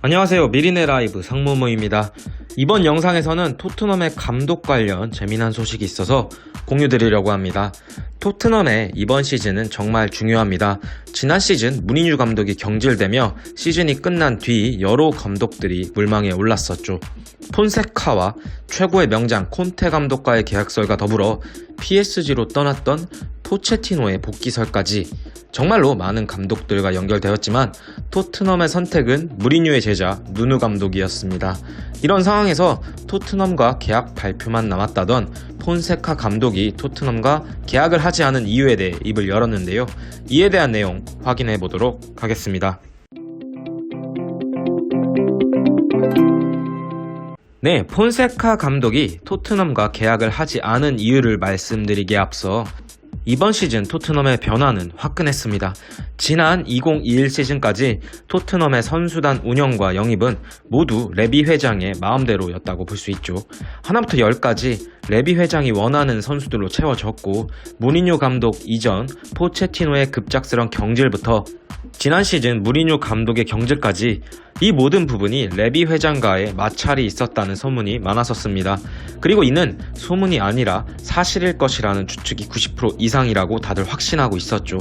안녕하세요. 미리네 라이브 상무모입니다. 이번 영상에서는 토트넘의 감독 관련 재미난 소식이 있어서 공유드리려고 합니다. 토트넘의 이번 시즌은 정말 중요합니다. 지난 시즌 무리뉴 감독이 경질되며 시즌이 끝난 뒤 여러 감독들이 물망에 올랐었죠. 폰세카와 최고의 명장 콘테 감독과의 계약설과 더불어 PSG로 떠났던 포체티노의 복귀설까지 정말로 많은 감독들과 연결되었지만 토트넘의 선택은 무리뉴의 제자 누누 감독이었습니다. 이런 상황에서 토트넘과 계약 발표만 남았다던 폰세카 감독이 토트넘과 계약을 하지 않은 이유에 대해 입을 열었는데요. 이에 대한 내용 확인해 보도록 하겠습니다. 네, 폰세카 감독이 토트넘과 계약을 하지 않은 이유를 말씀드리기에 앞서 이번 시즌 토트넘의 변화는 화끈했습니다. 지난 2021 시즌까지 토트넘의 선수단 운영과 영입은 모두 레비 회장의 마음대로였다고 볼 수 있죠. 하나부터 10까지 레비 회장이 원하는 선수들로 채워졌고, 무리뉴 감독 이전 포체티노의 급작스런 경질부터 지난 시즌 무리뉴 감독의 경질까지 이 모든 부분이 레비 회장과의 마찰이 있었다는 소문이 많았었습니다. 그리고 이는 소문이 아니라 사실일 것이라는 추측이 90% 이상이라고 다들 확신하고 있었죠.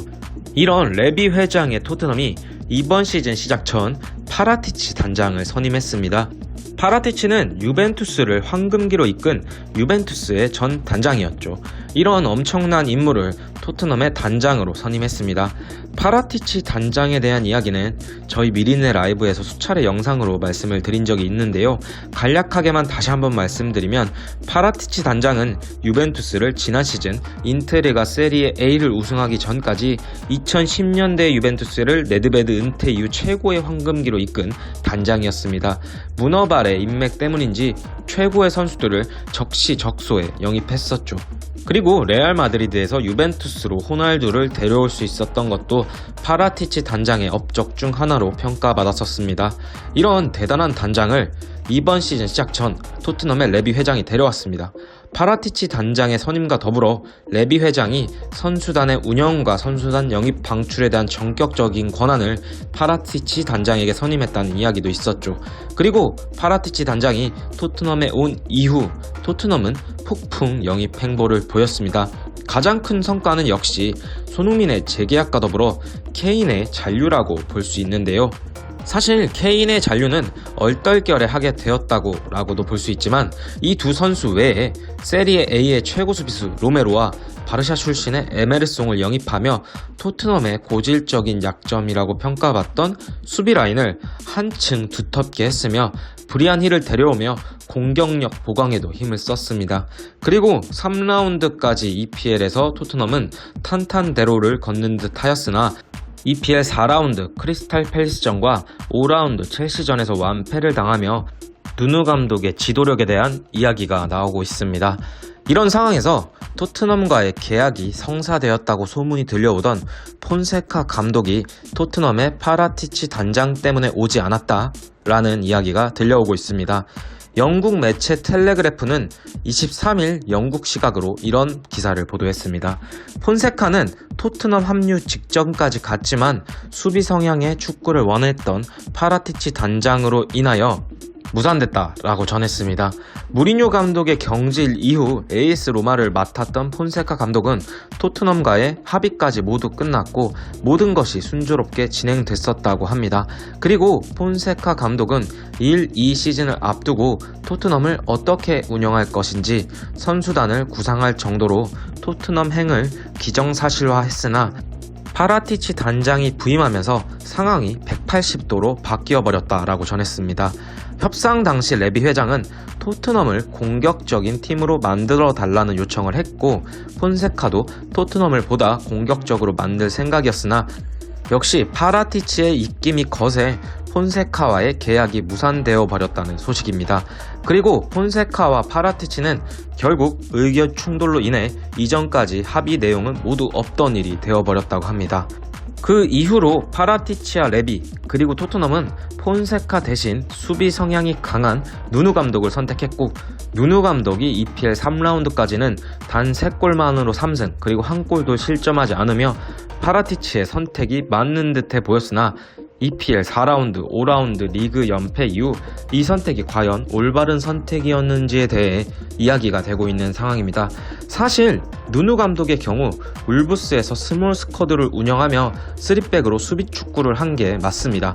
이런 레비 회장의 토트넘이 이번 시즌 시작 전 파라티치 단장을 선임했습니다. 파라티치는 유벤투스를 황금기로 이끈 유벤투스의 전 단장이었죠. 이런 엄청난 인물을 토트넘의 단장으로 선임했습니다. 파라티치 단장에 대한 이야기는 저희 미리네 라이브에서 수차례 영상으로 말씀을 드린 적이 있는데요. 간략하게만 다시 한번 말씀드리면 파라티치 단장은 유벤투스를 지난 시즌 인테르가 세리에 A를 우승하기 전까지 2010년대 유벤투스를 네드베드 은퇴 이후 최고의 황금기로 이끈 단장이었습니다. 문어발의 인맥 때문인지 최고의 선수들을 적시적소에 영입했었죠. 그리고 레알 마드리드에서 유벤투스로 호날두를 데려올 수 있었던 것도 파라티치 단장의 업적 중 하나로 평가받았었습니다. 이런 대단한 단장을 이번 시즌 시작 전 토트넘의 레비 회장이 데려왔습니다. 파라티치 단장의 선임과 더불어 레비 회장이 선수단의 운영과 선수단 영입 방출에 대한 전격적인 권한을 파라티치 단장에게 선임했다는 이야기도 있었죠. 그리고 파라티치 단장이 토트넘에 온 이후 토트넘은 폭풍 영입 행보를 보였습니다. 가장 큰 성과는 역시 손흥민의 재계약과 더불어 케인의 잔류라고 볼 수 있는데요. 사실 케인의 잔류는 얼떨결에 하게 되었다고도 볼 수 있지만 이 두 선수 외에 세리에 A의 최고 수비수 로메로와 바르샤 출신의 에메르송을 영입하며 토트넘의 고질적인 약점이라고 평가받던 수비 라인을 한층 두텁게 했으며 브리안 힐을 데려오며 공격력 보강에도 힘을 썼습니다. 그리고 3라운드까지 EPL에서 토트넘은 탄탄대로를 걷는 듯 하였으나 EPL 4라운드 크리스탈 팰리스전과 5라운드 첼시전에서 완패를 당하며 누누 감독의 지도력에 대한 이야기가 나오고 있습니다. 이런 상황에서 토트넘과의 계약이 성사되었다고 소문이 들려오던 폰세카 감독이 토트넘의 파라티치 단장 때문에 오지 않았다라는 이야기가 들려오고 있습니다. 영국 매체 텔레그래프는 23일 영국 시각으로 이런 기사를 보도했습니다. 폰세카는 토트넘 합류 직전까지 갔지만 수비 성향의 축구를 원했던 파라티치 단장으로 인하여 무산됐다라고 전했습니다. 무리뉴 감독의 경질 이후 AS 로마를 맡았던 폰세카 감독은 토트넘과의 합의까지 모두 끝났고 모든 것이 순조롭게 진행됐었다고 합니다. 그리고 폰세카 감독은 1-2 시즌을 앞두고 토트넘을 어떻게 운영할 것인지 선수단을 구상할 정도로 토트넘 행을 기정사실화했으나 파라티치 단장이 부임하면서 상황이 180도로 바뀌어버렸다라고 전했습니다. 협상 당시 레비 회장은 토트넘을 공격적인 팀으로 만들어 달라는 요청을 했고 폰세카도 토트넘을 보다 공격적으로 만들 생각이었으나 역시 파라티치의 입김이 거세 폰세카와의 계약이 무산되어 버렸다는 소식입니다. 그리고 폰세카와 파라티치는 결국 의견 충돌로 인해 이전까지 합의 내용은 모두 없던 일이 되어버렸다고 합니다. 그 이후로 파라티치와 레비 그리고 토트넘은 폰세카 대신 수비 성향이 강한 누누 감독을 선택했고 누누 감독이 EPL 3라운드까지는 단 3골만으로 3승 그리고 1골도 실점하지 않으며 파라티치의 선택이 맞는 듯해 보였으나 EPL 4라운드, 5라운드 리그 연패 이후 이 선택이 과연 올바른 선택이었는지에 대해 이야기가 되고 있는 상황입니다. 사실 누누 감독의 경우 울브스에서 스몰 스쿼드를 운영하며 3백으로 수비 축구를 한 게 맞습니다.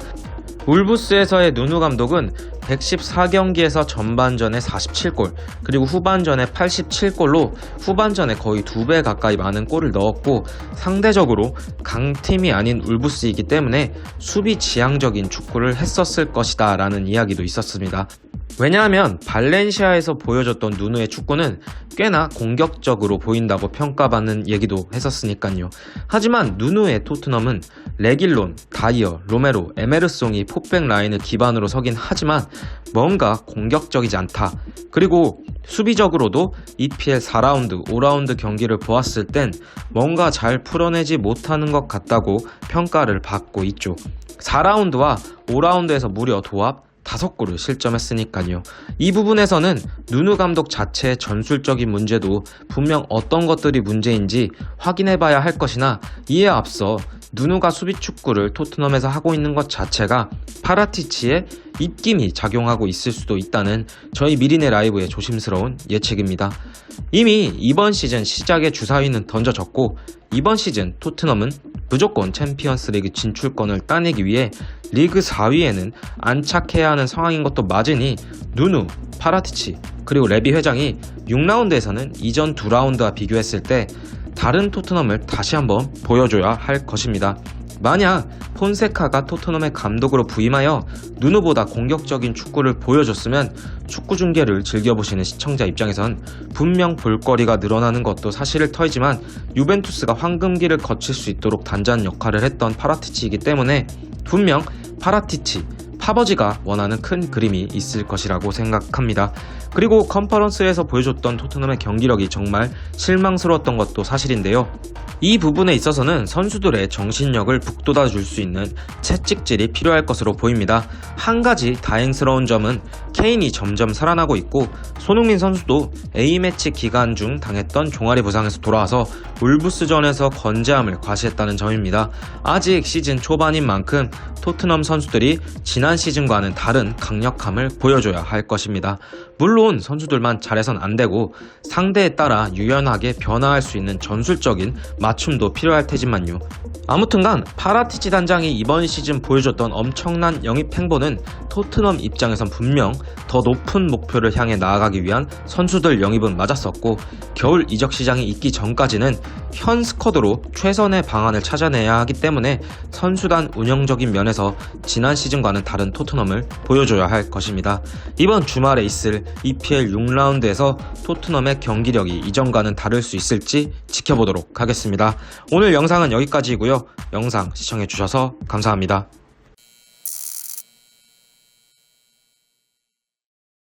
울브스에서의 누누 감독은 114경기에서 전반전에 47골, 그리고 후반전에 87골로 후반전에 거의 2배 가까이 많은 골을 넣었고, 상대적으로 강팀이 아닌 울브스이기 때문에 수비 지향적인 축구를 했었을 것이다 라는 이야기도 있었습니다. 왜냐하면 발렌시아에서 보여줬던 누누의 축구는 꽤나 공격적으로 보인다고 평가받는 얘기도 했었으니까요. 하지만 누누의 토트넘은 레길론, 다이어, 로메로, 에메르송이 포백 라인을 기반으로 서긴 하지만 뭔가 공격적이지 않다. 그리고 수비적으로도 EPL 4라운드, 5라운드 경기를 보았을 땐 뭔가 잘 풀어내지 못하는 것 같다고 평가를 받고 있죠. 4라운드와 5라운드에서 무려 도합 5골을 실점했으니까요. 이 부분에서는 누누 감독 자체의 전술적인 문제도 분명 어떤 것들이 문제인지 확인해봐야 할 것이나, 이에 앞서 누누가 수비 축구를 토트넘에서 하고 있는 것 자체가 파라티치의 입김이 작용하고 있을 수도 있다는 저희 미리네 라이브의 조심스러운 예측입니다. 이미 이번 시즌 시작에 주사위는 던져졌고, 이번 시즌 토트넘은 무조건 챔피언스 리그 진출권을 따내기 위해 리그 4위에는 안착해야 하는 상황인 것도 맞으니 누누, 파라티치, 그리고 레비 회장이 6라운드에서는 이전 2라운드와 비교했을 때 다른 토트넘을 다시 한번 보여줘야 할 것입니다. 만약 폰세카가 토트넘의 감독으로 부임하여 누누보다 공격적인 축구를 보여줬으면 축구 중계를 즐겨보시는 시청자 입장에선 분명 볼거리가 늘어나는 것도 사실을 터이지만, 유벤투스가 황금기를 거칠 수 있도록 단장 역할을 했던 파라티치이기 때문에 분명 파라티치, 파버지가 원하는 큰 그림이 있을 것이라고 생각합니다. 그리고 컨퍼런스에서 보여줬던 토트넘의 경기력이 정말 실망스러웠던 것도 사실인데요. 이 부분에 있어서는 선수들의 정신력을 북돋아줄 수 있는 채찍질이 필요할 것으로 보입니다. 한 가지 다행스러운 점은 케인이 점점 살아나고 있고, 손흥민 선수도 A매치 기간 중 당했던 종아리 부상에서 돌아와서 울브스전에서 건재함을 과시했다는 점입니다. 아직 시즌 초반인 만큼 토트넘 선수들이 지난 시즌과는 다른 강력함을 보여줘야 할 것입니다. 물론 선수들만 잘해선 안 되고 상대에 따라 유연하게 변화할 수 있는 전술적인 맞춤도 필요할 테지만요. 아무튼간 파라티치 단장이 이번 시즌 보여줬던 엄청난 영입 행보는 토트넘 입장에선 분명 더 높은 목표를 향해 나아가기 위한 선수들 영입은 맞았었고, 겨울 이적 시장이 있기 전까지는 현 스쿼드로 최선의 방안을 찾아내야 하기 때문에 선수단 운영적인 면에서 지난 시즌과는 다른 토트넘을 보여줘야 할 것입니다. 이번 주말에 있을 EPL 6라운드에서 토트넘의 경기력이 이전과는 다를 수 있을지 지켜보도록 하겠습니다. 오늘 영상은 여기까지이고요. 영상 시청해주셔서 감사합니다.